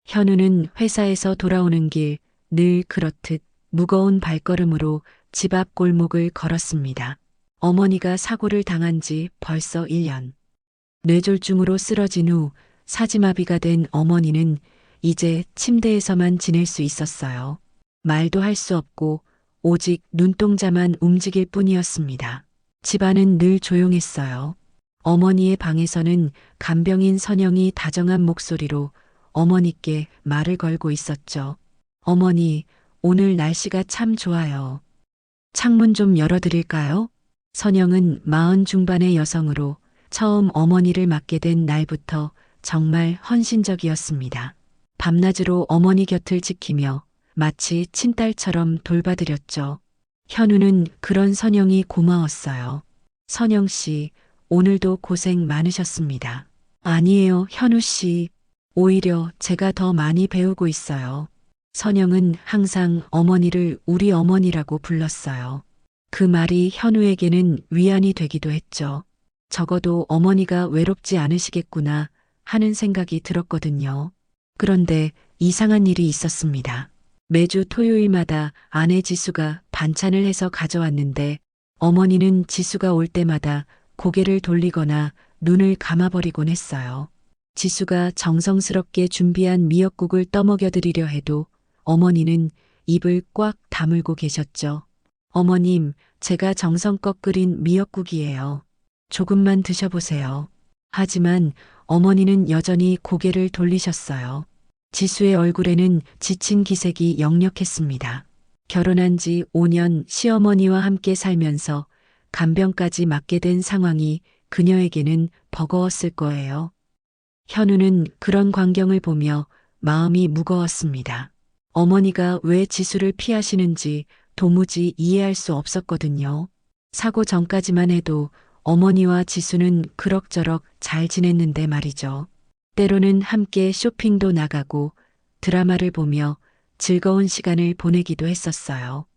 현우는 회사에서 돌아오는 길 늘 그렇듯 무거운 발걸음으로 집 앞 골목을 걸었습니다. 어머니가 사고를 당한 지 벌써 1년. 뇌졸중으로 쓰러진 후 사지마비가 된 어머니는 이제 침대에서만 지낼 수 있었어요. 말도 할 수 없고 오직 눈동자만 움직일 뿐이었습니다. 집안은 늘 조용했어요. 어머니의 방에서는 간병인 선영이 다정한 목소리로 어머니께 말을 걸고 있었죠. 어머니, 오늘 날씨가 참 좋아요. 창문 좀 열어드릴까요? 선영은 40 중반의 여성으로 처음 어머니를 맡게 된 날부터 정말 헌신적이었습니다. 밤낮으로 어머니 곁을 지키며 마치 친딸처럼 돌봐드렸죠. 현우는 그런 선영이 고마웠어요. 선영 씨, 오늘도 고생 많으셨습니다. 아니에요, 현우 씨. 오히려 제가 더 많이 배우고 있어요. 선영은 항상 어머니를 우리 어머니라고 불렀어요. 그 말이 현우에게는 위안이 되기도 했죠. 적어도 어머니가 외롭지 않으시겠구나 하는 생각이 들었거든요. 그런데 이상한 일이 있었습니다. 매주 토요일마다 아내 지수가 반찬을 해서 가져왔는데 어머니는 지수가 올 때마다 고개를 돌리거나 눈을 감아버리곤 했어요. 지수가 정성스럽게 준비한 미역국을 떠먹여드리려 해도 어머니는 입을 꽉 다물고 계셨죠. 어머님, 제가 정성껏 끓인 미역국이에요. 조금만 드셔보세요. 하지만 어머니는 여전히 고개를 돌리셨어요. 지수의 얼굴에는 지친 기색이 역력했습니다. 결혼한 지 5년 시어머니와 함께 살면서 간병까지 맡게 된 상황이 그녀에게는 버거웠을 거예요. 현우는 그런 광경을 보며 마음이 무거웠습니다. 어머니가 왜 지수를 피하시는지 도무지 이해할 수 없었거든요. 사고 전까지만 해도 어머니와 지수는 그럭저럭 잘 지냈는데 말이죠. 때로는 함께 쇼핑도 나가고 드라마를 보며 즐거운 시간을 보내기도 했었어요.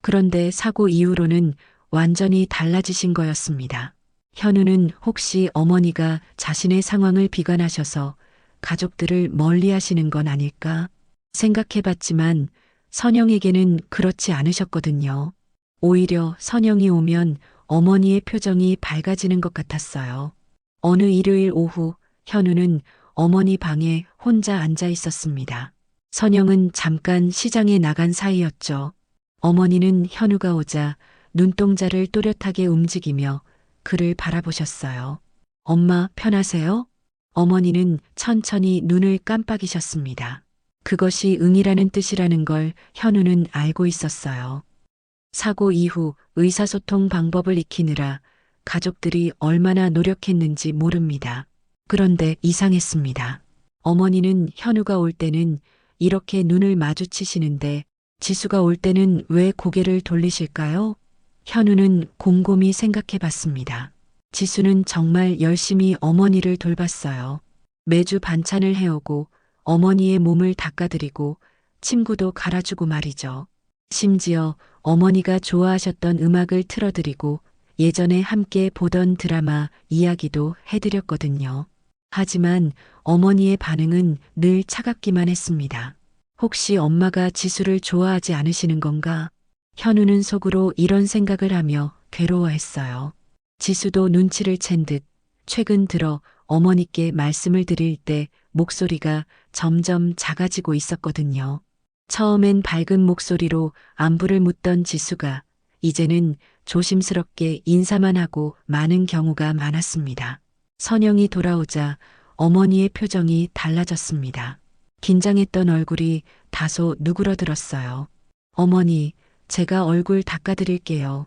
그런데 사고 이후로는 완전히 달라지신 거였습니다. 현우는 혹시 어머니가 자신의 상황을 비관하셔서 가족들을 멀리 하시는 건 아닐까 생각해봤지만 선영에게는 그렇지 않으셨거든요. 오히려 선영이 오면 어머니의 표정이 밝아지는 것 같았어요. 어느 일요일 오후 현우는 어머니 방에 혼자 앉아 있었습니다. 선영은 잠깐 시장에 나간 사이였죠. 어머니는 현우가 오자 눈동자를 또렷하게 움직이며 그를 바라보셨어요. 엄마, 편하세요? 어머니는 천천히 눈을 깜빡이셨습니다. 그것이 응이라는 뜻이라는 걸 현우는 알고 있었어요. 사고 이후 의사소통 방법을 익히느라 가족들이 얼마나 노력했는지 모릅니다. 그런데 이상했습니다. 어머니는 현우가 올 때는 이렇게 눈을 마주치시는데 지수가 올 때는 왜 고개를 돌리실까요? 현우는 곰곰이 생각해 봤습니다. 지수는 정말 열심히 어머니를 돌봤어요. 매주 반찬을 해오고 어머니의 몸을 닦아드리고 침구도 갈아주고 말이죠. 심지어 어머니가 좋아하셨던 음악을 틀어드리고 예전에 함께 보던 드라마 이야기도 해드렸거든요. 하지만 어머니의 반응은 늘 차갑기만 했습니다. 혹시 엄마가 지수를 좋아하지 않으시는 건가? 현우는 속으로 이런 생각을 하며 괴로워했어요. 지수도 눈치를 챈 듯 최근 들어 어머니께 말씀을 드릴 때 목소리가 점점 작아지고 있었거든요. 처음엔 밝은 목소리로 안부를 묻던 지수가 이제는 조심스럽게 인사만 하고 마는 경우가 많았습니다. 선영이 돌아오자 어머니의 표정이 달라졌습니다. 긴장했던 얼굴이 다소 누그러들었어요. 어머니, 제가 얼굴 닦아드릴게요.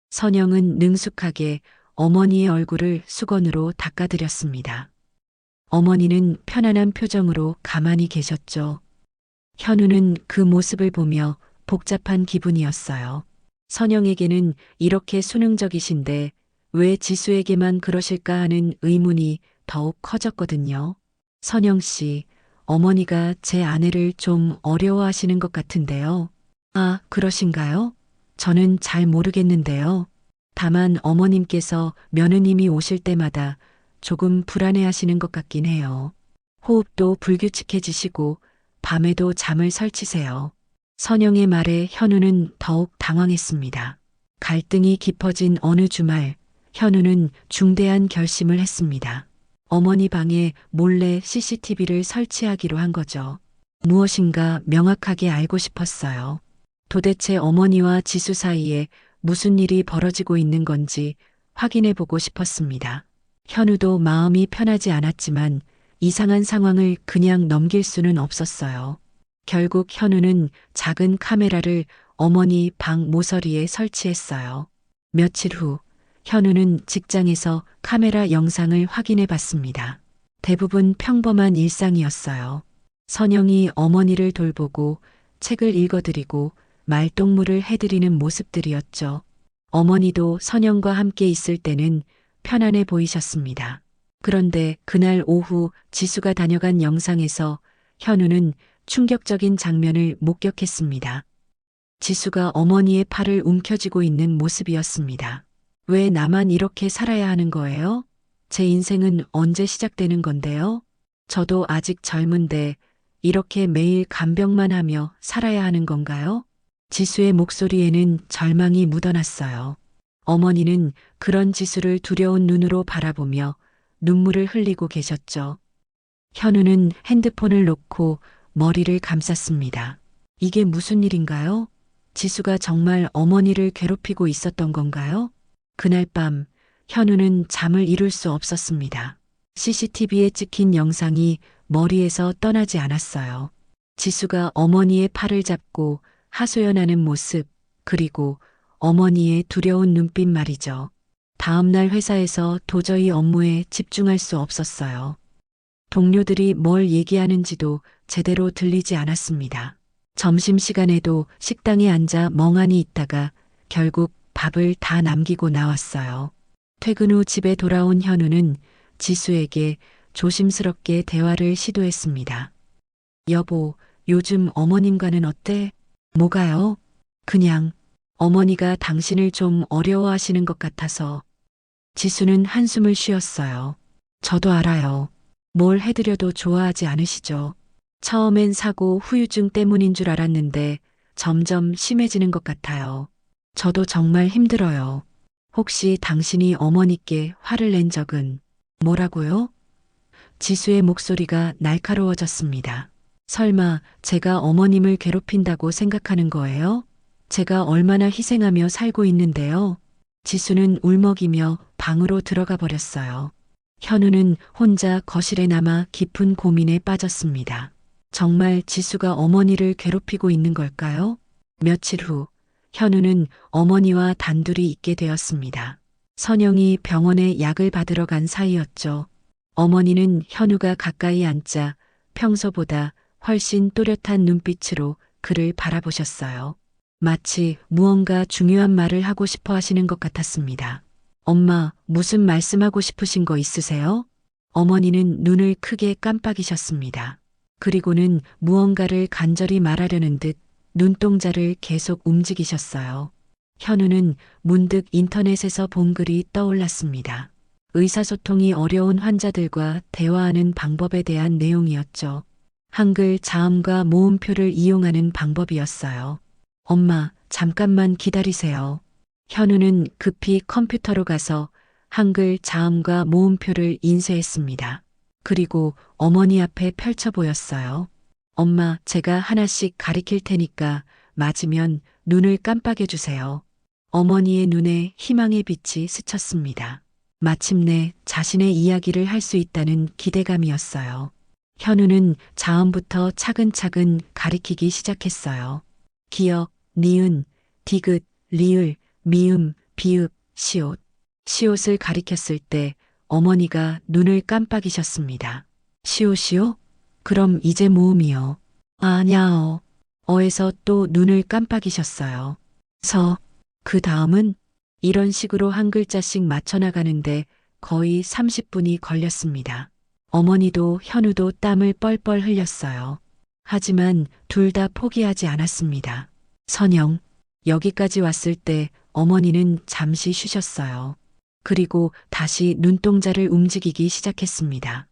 선영은 능숙하게 어머니의 얼굴을 수건으로 닦아드렸습니다. 어머니는 편안한 표정으로 가만히 계셨죠. 현우는 그 모습을 보며 복잡한 기분이었어요. 선영에게는 이렇게 수능적이신데 왜 지수에게만 그러실까 하는 의문이 더욱 커졌거든요. 선영 씨, 어머니가 제 아내를 좀 어려워하시는 것 같은데요. 아, 그러신가요? 저는 잘 모르겠는데요. 다만 어머님께서 며느님이 오실 때마다 조금 불안해하시는 것 같긴 해요. 호흡도 불규칙해지시고 밤에도 잠을 설치세요. 선영의 말에 현우는 더욱 당황했습니다. 갈등이 깊어진 어느 주말, 현우는 중대한 결심을 했습니다. 어머니 방에 몰래 CCTV를 설치하기로 한 거죠. 무엇인가 명확하게 알고 싶었어요. 도대체 어머니와 지수 사이에 무슨 일이 벌어지고 있는 건지 확인해 보고 싶었습니다. 현우도 마음이 편하지 않았지만 이상한 상황을 그냥 넘길 수는 없었어요. 결국 현우는 작은 카메라를 어머니 방 모서리에 설치했어요. 며칠 후 현우는 직장에서 카메라 영상을 확인해 봤습니다. 대부분 평범한 일상이었어요. 선영이 어머니를 돌보고 책을 읽어드리고 말동무를 해드리는 모습들이었죠. 어머니도 선영과 함께 있을 때는 편안해 보이셨습니다. 그런데 그날 오후 지수가 다녀간 영상에서 현우는 충격적인 장면을 목격했습니다. 지수가 어머니의 팔을 움켜쥐고 있는 모습이었습니다. 왜 나만 이렇게 살아야 하는 거예요? 제 인생은 언제 시작되는 건데요? 저도 아직 젊은데 이렇게 매일 간병만 하며 살아야 하는 건가요? 지수의 목소리에는 절망이 묻어났어요. 어머니는 그런 지수를 두려운 눈으로 바라보며 눈물을 흘리고 계셨죠. 현우는 핸드폰을 놓고 머리를 감쌌습니다. 이게 무슨 일인가요? 지수가 정말 어머니를 괴롭히고 있었던 건가요? 그날 밤 현우는 잠을 이룰 수 없었습니다. CCTV에 찍힌 영상이 머리에서 떠나지 않았어요. 지수가 어머니의 팔을 잡고 하소연하는 모습, 그리고 어머니의 두려운 눈빛 말이죠. 다음 날 회사에서 도저히 업무에 집중할 수 없었어요. 동료들이 뭘 얘기하는지도 제대로 들리지 않았습니다. 점심시간에도 식당에 앉아 멍하니 있다가 결국 밥을 다 남기고 나왔어요. 퇴근 후 집에 돌아온 현우는 지수에게 조심스럽게 대화를 시도했습니다. 여보, 요즘 어머님과는 어때? 뭐가요? 그냥 어머니가 당신을 좀 어려워하시는 것 같아서. 지수는 한숨을 쉬었어요. 저도 알아요. 뭘 해드려도 좋아하지 않으시죠? 처음엔 사고 후유증 때문인 줄 알았는데 점점 심해지는 것 같아요. 저도 정말 힘들어요. 혹시 당신이 어머니께 화를 낸 적은? 뭐라고요? 지수의 목소리가 날카로워졌습니다. 설마 제가 어머님을 괴롭힌다고 생각하는 거예요? 제가 얼마나 희생하며 살고 있는데요. 지수는 울먹이며 방으로 들어가 버렸어요. 현우는 혼자 거실에 남아 깊은 고민에 빠졌습니다. 정말 지수가 어머니를 괴롭히고 있는 걸까요? 며칠 후 현우는 어머니와 단둘이 있게 되었습니다. 선영이 병원에 약을 받으러 간 사이였죠. 어머니는 현우가 가까이 앉자 평소보다 훨씬 또렷한 눈빛으로 그를 바라보셨어요. 마치 무언가 중요한 말을 하고 싶어 하시는 것 같았습니다. 엄마, 무슨 말씀하고 싶으신 거 있으세요? 어머니는 눈을 크게 깜빡이셨습니다. 그리고는 무언가를 간절히 말하려는 듯 눈동자를 계속 움직이셨어요. 현우는 문득 인터넷에서 본 글이 떠올랐습니다. 의사소통이 어려운 환자들과 대화하는 방법에 대한 내용이었죠. 한글 자음과 모음표를 이용하는 방법이었어요. 엄마, 잠깐만 기다리세요. 현우는 급히 컴퓨터로 가서 한글 자음과 모음표를 인쇄했습니다. 그리고 어머니 앞에 펼쳐 보였어요. 엄마, 제가 하나씩 가리킬 테니까 맞으면 눈을 깜빡여 주세요. 어머니의 눈에 희망의 빛이 스쳤습니다. 마침내 자신의 이야기를 할 수 있다는 기대감이었어요. 현우는 자음부터 차근차근 가리키기 시작했어요. 기역, 니은, 디귿, 리을, 미음, 비읍, 시옷. 시옷을 가리켰을 때 어머니가 눈을 깜빡이셨습니다. 시옷이요? 그럼 이제 모음이요. 아냐어. 어에서 또 눈을 깜빡이셨어요. 서. 그 다음은 이런 식으로 한 글자씩 맞춰나가는데 거의 30분이 걸렸습니다. 어머니도 현우도 땀을 뻘뻘 흘렸어요. 하지만 둘 다 포기하지 않았습니다. 선영, 여기까지 왔을 때 어머니는 잠시 쉬셨어요. 그리고 다시 눈동자를 움직이기 시작했습니다.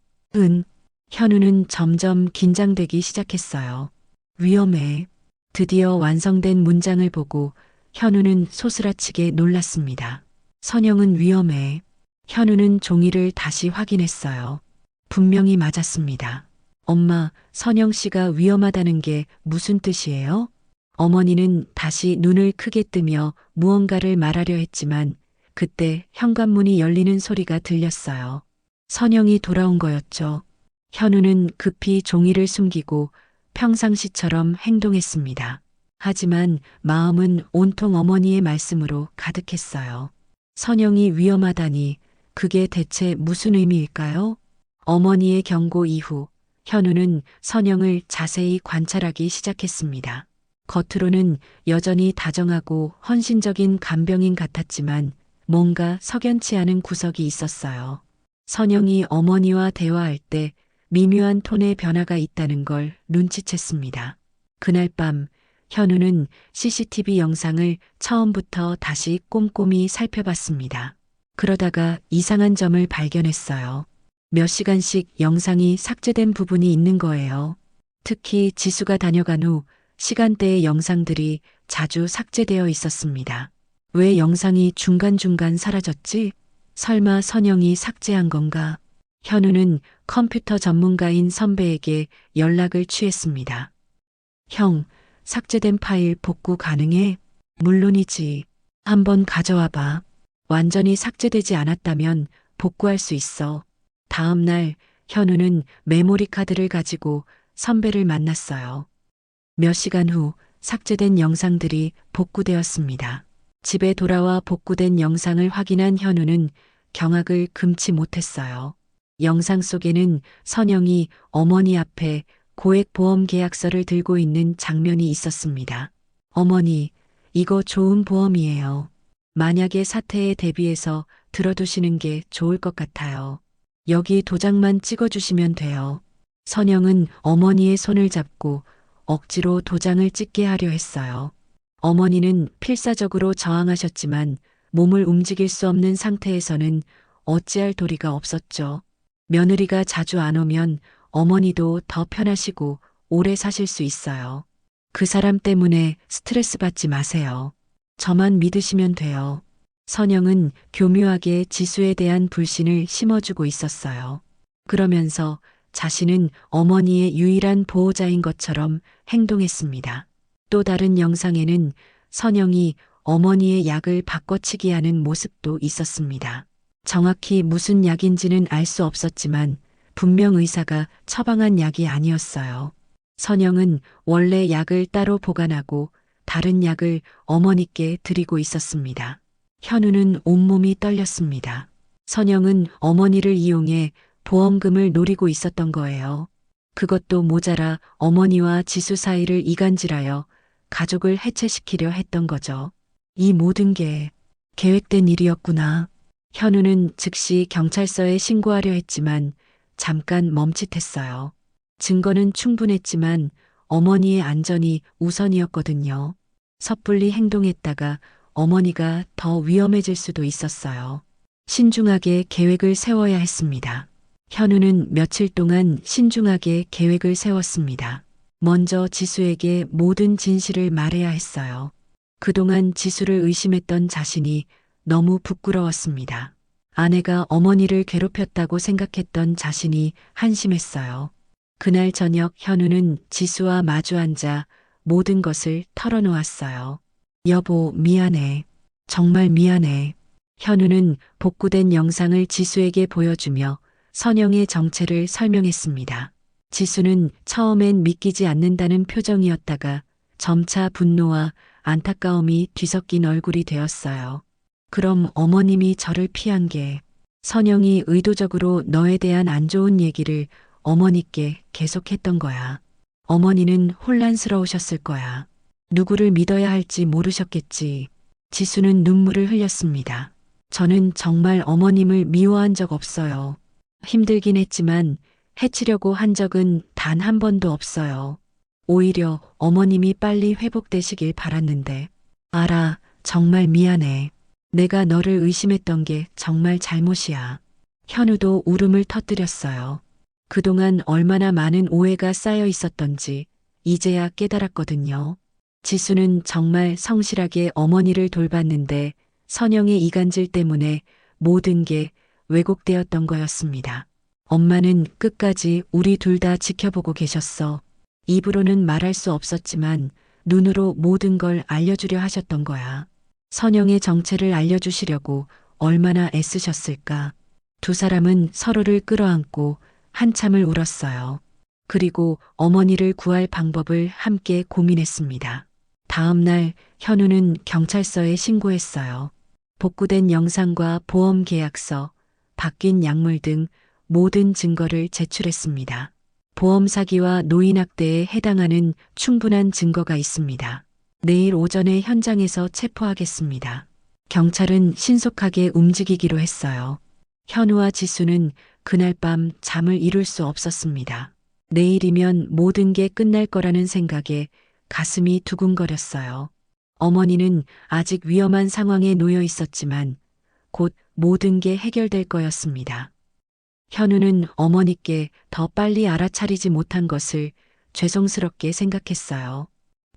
현우는 점점 긴장되기 시작했어요. 위험해. 드디어 완성된 문장을 보고 현우는 소스라치게 놀랐습니다. 선영은 위험해. 현우는 종이를 다시 확인했어요. 분명히 맞았습니다. 엄마, 선영 씨가 위험하다는 게 무슨 뜻이에요? 어머니는 다시 눈을 크게 뜨며 무언가를 말하려 했지만 그때 현관문이 열리는 소리가 들렸어요. 선영이 돌아온 거였죠. 현우는 급히 종이를 숨기고 평상시처럼 행동했습니다. 하지만 마음은 온통 어머니의 말씀으로 가득했어요. 선영이 위험하다니 그게 대체 무슨 의미일까요? 어머니의 경고 이후 현우는 선영을 자세히 관찰하기 시작했습니다. 겉으로는 여전히 다정하고 헌신적인 간병인 같았지만 뭔가 석연치 않은 구석이 있었어요. 선영이 어머니와 대화할 때 미묘한 톤의 변화가 있다는 걸 눈치챘습니다. 그날 밤 현우는 CCTV 영상을 처음부터 다시 꼼꼼히 살펴봤습니다. 그러다가 이상한 점을 발견했어요. 몇 시간씩 영상이 삭제된 부분이 있는 거예요. 특히 지수가 다녀간 후 시간대의 영상들이 자주 삭제되어 있었습니다. 왜 영상이 중간중간 사라졌지? 설마 선영이 삭제한 건가? 현우는 컴퓨터 전문가인 선배에게 연락을 취했습니다. 형, 삭제된 파일 복구 가능해? 물론이지. 한번 가져와 봐. 완전히 삭제되지 않았다면 복구할 수 있어. 다음 날 현우는 메모리 카드를 가지고 선배를 만났어요. 몇 시간 후 삭제된 영상들이 복구되었습니다. 집에 돌아와 복구된 영상을 확인한 현우는 경악을 금치 못했어요. 영상 속에는 선영이 어머니 앞에 고액보험 계약서를 들고 있는 장면이 있었습니다. 어머니, 이거 좋은 보험이에요. 만약에 사태에 대비해서 들어두시는 게 좋을 것 같아요. 여기 도장만 찍어주시면 돼요. 선영은 어머니의 손을 잡고 억지로 도장을 찍게 하려 했어요. 어머니는 필사적으로 저항하셨지만 몸을 움직일 수 없는 상태에서는 어찌할 도리가 없었죠. 며느리가 자주 안 오면 어머니도 더 편하시고 오래 사실 수 있어요. 그 사람 때문에 스트레스 받지 마세요. 저만 믿으시면 돼요. 선영은 교묘하게 지수에 대한 불신을 심어주고 있었어요. 그러면서 자신은 어머니의 유일한 보호자인 것처럼 행동했습니다. 또 다른 영상에는 선영이 어머니의 약을 바꿔치기 하는 모습도 있었습니다. 정확히 무슨 약인지는 알 수 없었지만 분명 의사가 처방한 약이 아니었어요. 선영은 원래 약을 따로 보관하고 다른 약을 어머니께 드리고 있었습니다. 현우는 온몸이 떨렸습니다. 선영은 어머니를 이용해 보험금을 노리고 있었던 거예요. 그것도 모자라 어머니와 지수 사이를 이간질하여 가족을 해체시키려 했던 거죠. 이 모든 게 계획된 일이었구나. 현우는 즉시 경찰서에 신고하려 했지만 잠깐 멈칫했어요. 증거는 충분했지만 어머니의 안전이 우선이었거든요. 섣불리 행동했다가 어머니가 더 위험해질 수도 있었어요. 신중하게 계획을 세워야 했습니다. 현우는 며칠 동안 신중하게 계획을 세웠습니다. 먼저 지수에게 모든 진실을 말해야 했어요. 그동안 지수를 의심했던 자신이 너무 부끄러웠습니다. 아내가 어머니를 괴롭혔다고 생각했던 자신이 한심했어요. 그날 저녁 현우는 지수와 마주 앉아 모든 것을 털어놓았어요. 여보, 미안해. 정말 미안해. 현우는 복구된 영상을 지수에게 보여주며 선영의 정체를 설명했습니다. 지수는 처음엔 믿기지 않는다는 표정이었다가 점차 분노와 안타까움이 뒤섞인 얼굴이 되었어요. 그럼 어머님이 저를 피한 게 선영이 의도적으로 너에 대한 안 좋은 얘기를 어머니께 계속했던 거야. 어머니는 혼란스러우셨을 거야. 누구를 믿어야 할지 모르셨겠지. 지수는 눈물을 흘렸습니다. 저는 정말 어머님을 미워한 적 없어요. 힘들긴 했지만 해치려고 한 적은 단 한 번도 없어요. 오히려 어머님이 빨리 회복되시길 바랐는데. 알아, 정말 미안해. 내가 너를 의심했던 게 정말 잘못이야. 현우도 울음을 터뜨렸어요. 그동안 얼마나 많은 오해가 쌓여 있었던지 이제야 깨달았거든요. 지수는 정말 성실하게 어머니를 돌봤는데 선영의 이간질 때문에 모든 게 왜곡되었던 거였습니다. 엄마는 끝까지 우리 둘 다 지켜보고 계셨어. 입으로는 말할 수 없었지만 눈으로 모든 걸 알려주려 하셨던 거야. 선영의 정체를 알려주시려고 얼마나 애쓰셨을까. 두 사람은 서로를 끌어안고 한참을 울었어요. 그리고 어머니를 구할 방법을 함께 고민했습니다. 다음 날 현우는 경찰서에 신고했어요. 복구된 영상과 보험 계약서, 바뀐 약물 등 모든 증거를 제출했습니다. 보험 사기와 노인 학대에 해당하는 충분한 증거가 있습니다. 내일 오전에 현장에서 체포하겠습니다. 경찰은 신속하게 움직이기로 했어요. 현우와 지수는 그날 밤 잠을 이룰 수 없었습니다. 내일이면 모든 게 끝날 거라는 생각에 가슴이 두근거렸어요. 어머니는 아직 위험한 상황에 놓여 있었지만 곧 모든 게 해결될 거였습니다. 현우는 어머니께 더 빨리 알아차리지 못한 것을 죄송스럽게 생각했어요.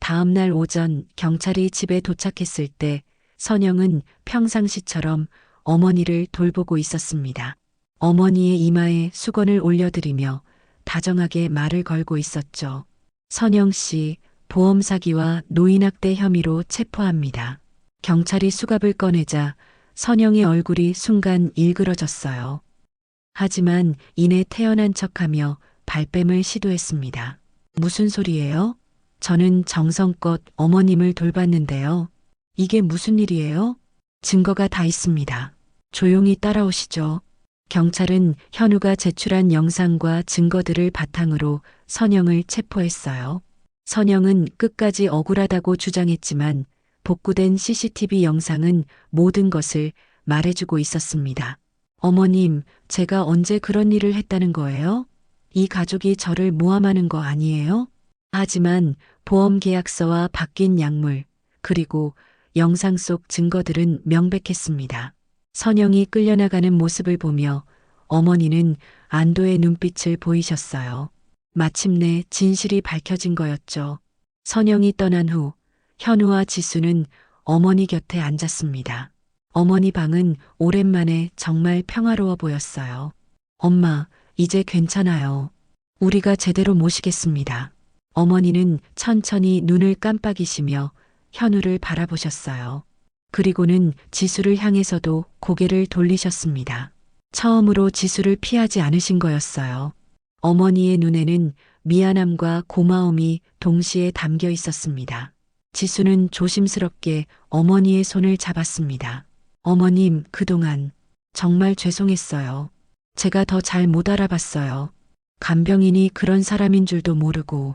다음 날 오전 경찰이 집에 도착했을 때 선영은 평상시처럼 어머니를 돌보고 있었습니다. 어머니의 이마에 수건을 올려드리며 다정하게 말을 걸고 있었죠. 선영 씨, 보험 사기와 노인학대 혐의로 체포합니다. 경찰이 수갑을 꺼내자 선영의 얼굴이 순간 일그러졌어요. 하지만 이내 태연한 척하며 발뺌을 시도했습니다. 무슨 소리예요? 저는 정성껏 어머님을 돌봤는데요. 이게 무슨 일이에요? 증거가 다 있습니다. 조용히 따라오시죠. 경찰은 현우가 제출한 영상과 증거들을 바탕으로 선영을 체포했어요. 선영은 끝까지 억울하다고 주장했지만 복구된 CCTV 영상은 모든 것을 말해주고 있었습니다. 어머님, 제가 언제 그런 일을 했다는 거예요? 이 가족이 저를 모함하는 거 아니에요? 하지만 보험 계약서와 바뀐 약물, 그리고 영상 속 증거들은 명백했습니다. 선영이 끌려나가는 모습을 보며 어머니는 안도의 눈빛을 보이셨어요. 마침내 진실이 밝혀진 거였죠. 선영이 떠난 후 현우와 지수는 어머니 곁에 앉았습니다. 어머니 방은 오랜만에 정말 평화로워 보였어요. 엄마, 이제 괜찮아요. 우리가 제대로 모시겠습니다. 어머니는 천천히 눈을 깜빡이시며 현우를 바라보셨어요. 그리고는 지수를 향해서도 고개를 돌리셨습니다. 처음으로 지수를 피하지 않으신 거였어요. 어머니의 눈에는 미안함과 고마움이 동시에 담겨 있었습니다. 지수는 조심스럽게 어머니의 손을 잡았습니다. 어머님, 그동안 정말 죄송했어요. 제가 더 잘 못 알아봤어요. 간병인이 그런 사람인 줄도 모르고.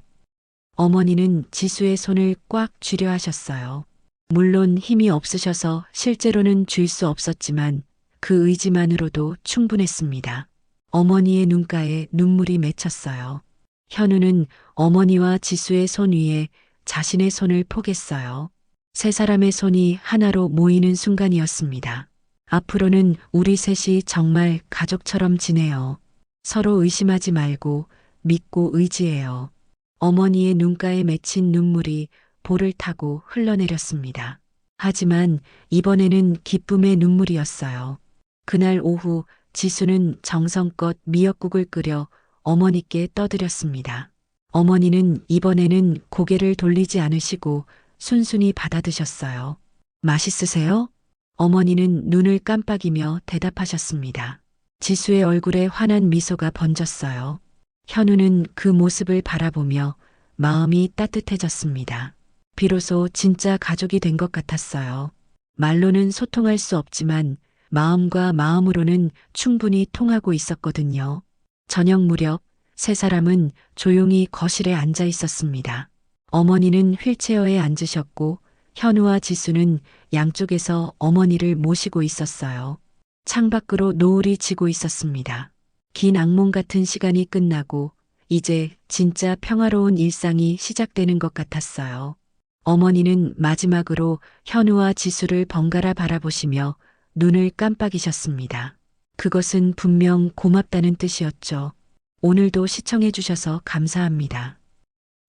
어머니는 지수의 손을 꽉 쥐려 하셨어요. 물론 힘이 없으셔서 실제로는 쥘 수 없었지만 그 의지만으로도 충분했습니다. 어머니의 눈가에 눈물이 맺혔어요. 현우는 어머니와 지수의 손 위에 자신의 손을 포겠어요. 세 사람의 손이 하나로 모이는 순간이었습니다. 앞으로는 우리 셋이 정말 가족처럼 지내요. 서로 의심하지 말고 믿고 의지해요. 어머니의 눈가에 맺힌 눈물이 볼을 타고 흘러내렸습니다. 하지만 이번에는 기쁨의 눈물이었어요. 그날 오후 지수는 정성껏 미역국을 끓여 어머니께 떠드렸습니다. 어머니는 이번에는 고개를 돌리지 않으시고 순순히 받아드셨어요. 맛있으세요? 어머니는 눈을 깜빡이며 대답하셨습니다. 지수의 얼굴에 환한 미소가 번졌어요. 현우는 그 모습을 바라보며 마음이 따뜻해졌습니다. 비로소 진짜 가족이 된 것 같았어요. 말로는 소통할 수 없지만 마음과 마음으로는 충분히 통하고 있었거든요. 저녁 무렵 세 사람은 조용히 거실에 앉아 있었습니다. 어머니는 휠체어에 앉으셨고 현우와 지수는 양쪽에서 어머니를 모시고 있었어요. 창밖으로 노을이 지고 있었습니다. 긴 악몽 같은 시간이 끝나고 이제 진짜 평화로운 일상이 시작되는 것 같았어요. 어머니는 마지막으로 현우와 지수를 번갈아 바라보시며 눈을 깜빡이셨습니다. 그것은 분명 고맙다는 뜻이었죠. 오늘도 시청해주셔서 감사합니다.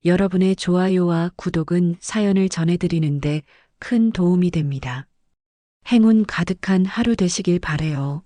여러분의 좋아요와 구독은 사연을 전해드리는데 큰 도움이 됩니다. 행운 가득한 하루 되시길 바래요.